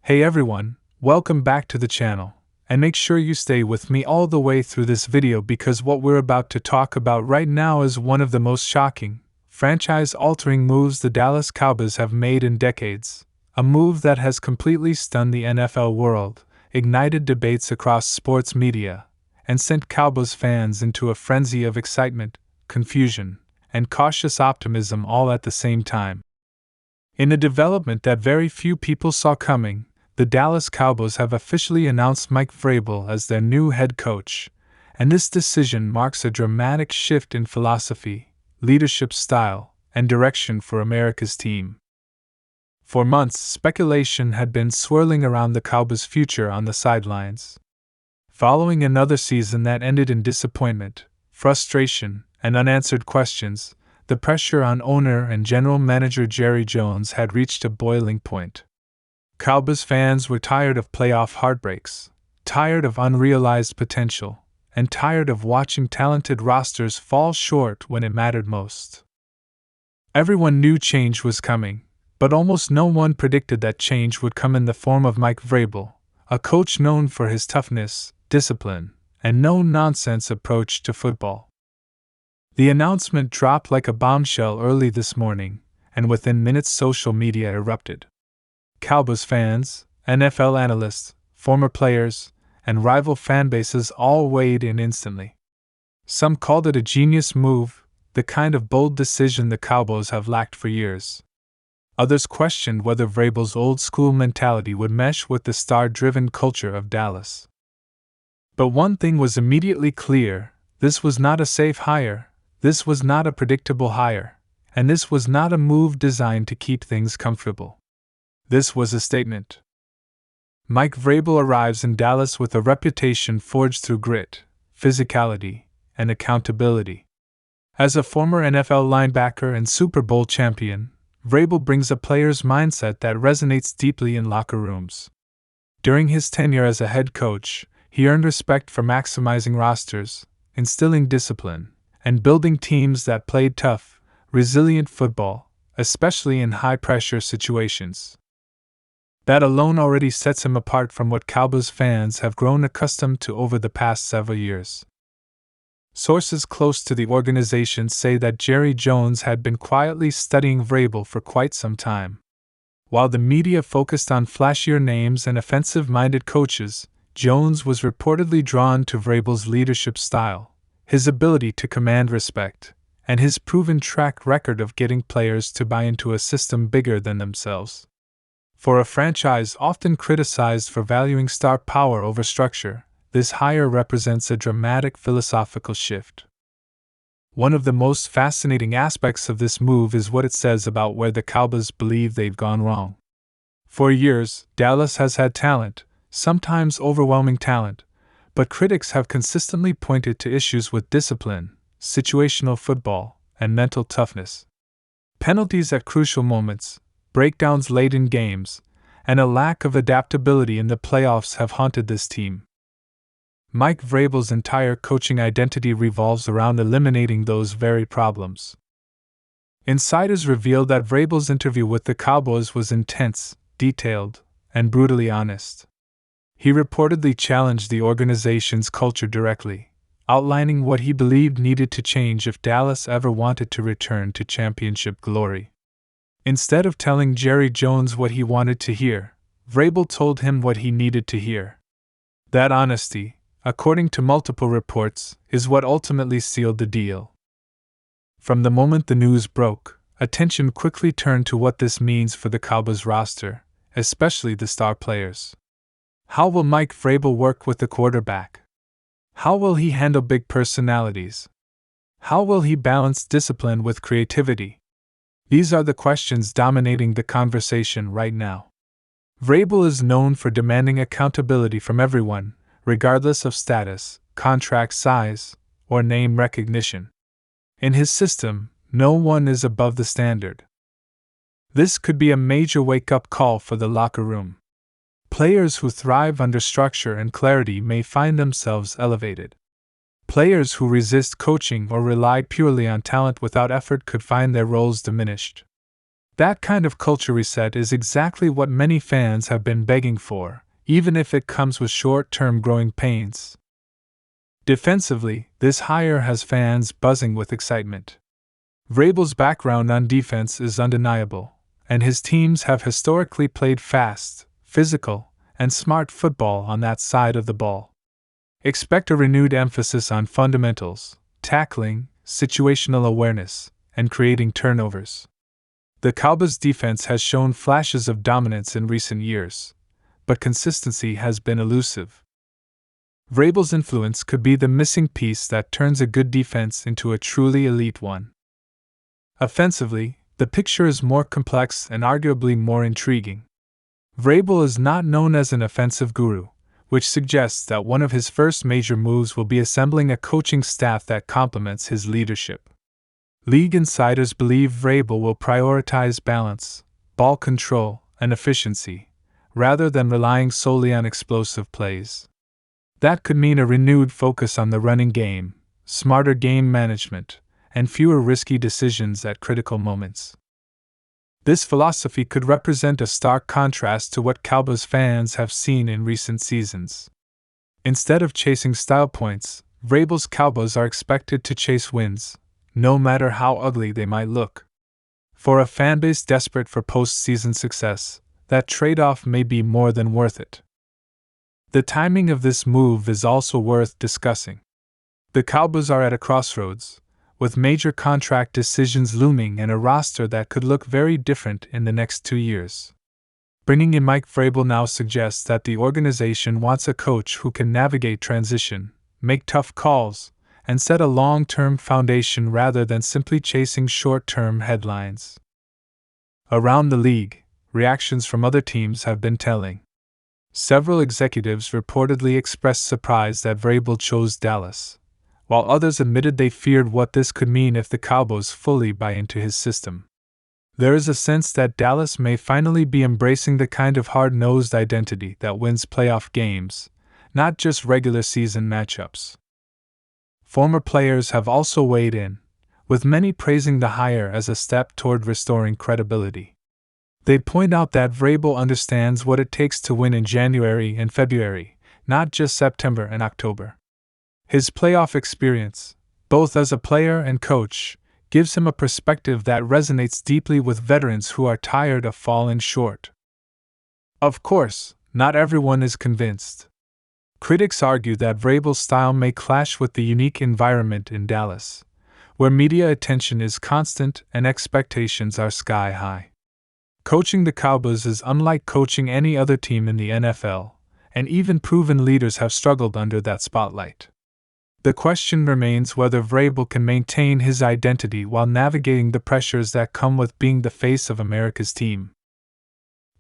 Hey everyone, welcome back to the channel, and make sure you stay with me all the way through this video because what we're about to talk about right now is one of the most shocking, franchise-altering moves the Dallas Cowboys have made in decades, a move that has completely stunned the NFL world, ignited debates across sports media, and sent Cowboys fans into a frenzy of excitement, confusion, and cautious optimism all at the same time. In a development that very few people saw coming, the Dallas Cowboys have officially announced Mike Vrabel as their new head coach, and this decision marks a dramatic shift in philosophy, leadership style, and direction for America's team. For months, speculation had been swirling around the Cowboys' future on the sidelines. Following another season that ended in disappointment, frustration, and unanswered questions, the pressure on owner and general manager Jerry Jones had reached a boiling point. Cowboys fans were tired of playoff heartbreaks, tired of unrealized potential, and tired of watching talented rosters fall short when it mattered most. Everyone knew change was coming, but almost no one predicted that change would come in the form of Mike Vrabel, a coach known for his toughness, discipline, and no-nonsense approach to football. The announcement dropped like a bombshell early this morning, and within minutes social media erupted. Cowboys fans, NFL analysts, former players, and rival fanbases all weighed in instantly. Some called it a genius move, the kind of bold decision the Cowboys have lacked for years. Others questioned whether Vrabel's old-school mentality would mesh with the star-driven culture of Dallas. But one thing was immediately clear: this was not a safe hire, this was not a predictable hire, and this was not a move designed to keep things comfortable. This was a statement. Mike Vrabel arrives in Dallas with a reputation forged through grit, physicality, and accountability. As a former NFL linebacker and Super Bowl champion, Vrabel brings a player's mindset that resonates deeply in locker rooms. During his tenure as a head coach, he earned respect for maximizing rosters, instilling discipline, and building teams that played tough, resilient football, especially in high-pressure situations. That alone already sets him apart from what Cowboys fans have grown accustomed to over the past several years. Sources close to the organization say that Jerry Jones had been quietly studying Vrabel for quite some time. While the media focused on flashier names and offensive-minded coaches, Jones was reportedly drawn to Vrabel's leadership style, his ability to command respect, and his proven track record of getting players to buy into a system bigger than themselves. For a franchise often criticized for valuing star power over structure, this hire represents a dramatic philosophical shift. One of the most fascinating aspects of this move is what it says about where the Cowboys believe they've gone wrong. For years, Dallas has had talent, sometimes overwhelming talent, but critics have consistently pointed to issues with discipline, situational football, and mental toughness. Penalties at crucial moments, breakdowns late in games, and a lack of adaptability in the playoffs have haunted this team. Mike Vrabel's entire coaching identity revolves around eliminating those very problems. Insiders revealed that Vrabel's interview with the Cowboys was intense, detailed, and brutally honest. He reportedly challenged the organization's culture directly, outlining what he believed needed to change if Dallas ever wanted to return to championship glory. Instead of telling Jerry Jones what he wanted to hear, Vrabel told him what he needed to hear. That honesty, according to multiple reports, is what ultimately sealed the deal. From the moment the news broke, attention quickly turned to what this means for the Cowboys roster, especially the star players. How will Mike Vrabel work with the quarterback? How will he handle big personalities? How will he balance discipline with creativity? These are the questions dominating the conversation right now. Vrabel is known for demanding accountability from everyone, regardless of status, contract size, or name recognition. In his system, no one is above the standard. This could be a major wake-up call for the locker room. Players who thrive under structure and clarity may find themselves elevated. Players who resist coaching or rely purely on talent without effort could find their roles diminished. That kind of culture reset is exactly what many fans have been begging for, even if it comes with short-term growing pains. Defensively, this hire has fans buzzing with excitement. Vrabel's background on defense is undeniable, and his teams have historically played fast, physical, and smart football on that side of the ball. Expect a renewed emphasis on fundamentals, tackling, situational awareness, and creating turnovers. The Cowboys' defense has shown flashes of dominance in recent years, but consistency has been elusive. Vrabel's influence could be the missing piece that turns a good defense into a truly elite one. Offensively, the picture is more complex and arguably more intriguing. Vrabel is not known as an offensive guru, which suggests that one of his first major moves will be assembling a coaching staff that complements his leadership. League insiders believe Vrabel will prioritize balance, ball control, and efficiency, rather than relying solely on explosive plays. That could mean a renewed focus on the running game, smarter game management, and fewer risky decisions at critical moments. This philosophy could represent a stark contrast to what Cowboys fans have seen in recent seasons. Instead of chasing style points, Vrabel's Cowboys are expected to chase wins, no matter how ugly they might look. For a fanbase desperate for postseason success, that trade-off may be more than worth it. The timing of this move is also worth discussing. The Cowboys are at a crossroads, with major contract decisions looming and a roster that could look very different in the next 2 years. Bringing in Mike Vrabel now suggests that the organization wants a coach who can navigate transition, make tough calls, and set a long-term foundation rather than simply chasing short-term headlines. Around the league, reactions from other teams have been telling. Several executives reportedly expressed surprise that Vrabel chose Dallas, while others admitted they feared what this could mean if the Cowboys fully buy into his system. There is a sense that Dallas may finally be embracing the kind of hard-nosed identity that wins playoff games, not just regular season matchups. Former players have also weighed in, with many praising the hire as a step toward restoring credibility. They point out that Vrabel understands what it takes to win in January and February, not just September and October. His playoff experience, both as a player and coach, gives him a perspective that resonates deeply with veterans who are tired of falling short. Of course, not everyone is convinced. Critics argue that Vrabel's style may clash with the unique environment in Dallas, where media attention is constant and expectations are sky high. Coaching the Cowboys is unlike coaching any other team in the NFL, and even proven leaders have struggled under that spotlight. The question remains whether Vrabel can maintain his identity while navigating the pressures that come with being the face of America's team.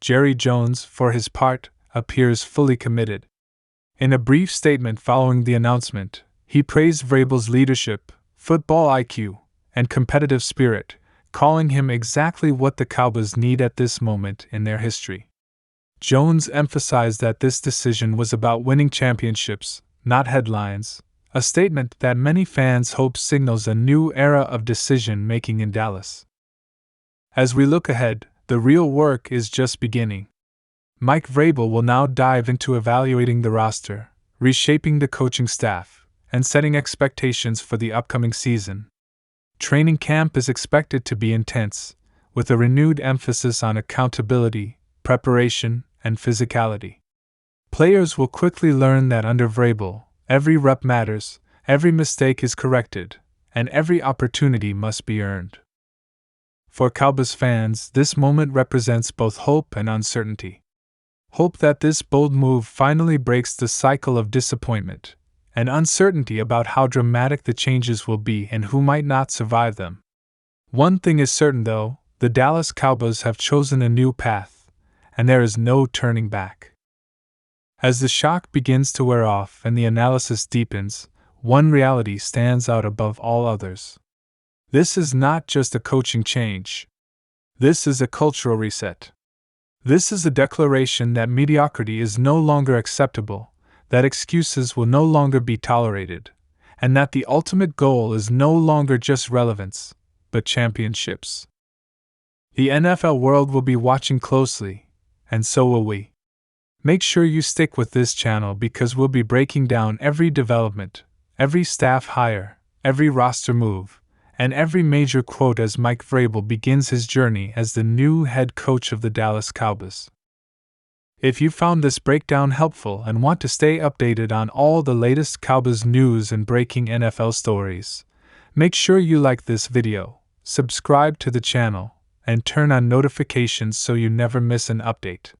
Jerry Jones, for his part, appears fully committed. In a brief statement following the announcement, he praised Vrabel's leadership, football IQ, and competitive spirit, calling him exactly what the Cowboys need at this moment in their history. Jones emphasized that this decision was about winning championships, not headlines, a statement that many fans hope signals a new era of decision-making in Dallas. As we look ahead, the real work is just beginning. Mike Vrabel will now dive into evaluating the roster, reshaping the coaching staff, and setting expectations for the upcoming season. Training camp is expected to be intense, with a renewed emphasis on accountability, preparation, and physicality. Players will quickly learn that under Vrabel, every rep matters, every mistake is corrected, and every opportunity must be earned. For Cowboys fans, this moment represents both hope and uncertainty. Hope that this bold move finally breaks the cycle of disappointment, and uncertainty about how dramatic the changes will be and who might not survive them. One thing is certain though, the Dallas Cowboys have chosen a new path, and there is no turning back. As the shock begins to wear off and the analysis deepens, one reality stands out above all others. This is not just a coaching change. This is a cultural reset. This is a declaration that mediocrity is no longer acceptable, that excuses will no longer be tolerated, and that the ultimate goal is no longer just relevance, but championships. The NFL world will be watching closely, and so will we. Make sure you stick with this channel because we'll be breaking down every development, every staff hire, every roster move, and every major quote as Mike Vrabel begins his journey as the new head coach of the Dallas Cowboys. If you found this breakdown helpful and want to stay updated on all the latest Cowboys news and breaking NFL stories, make sure you like this video, subscribe to the channel, and turn on notifications so you never miss an update.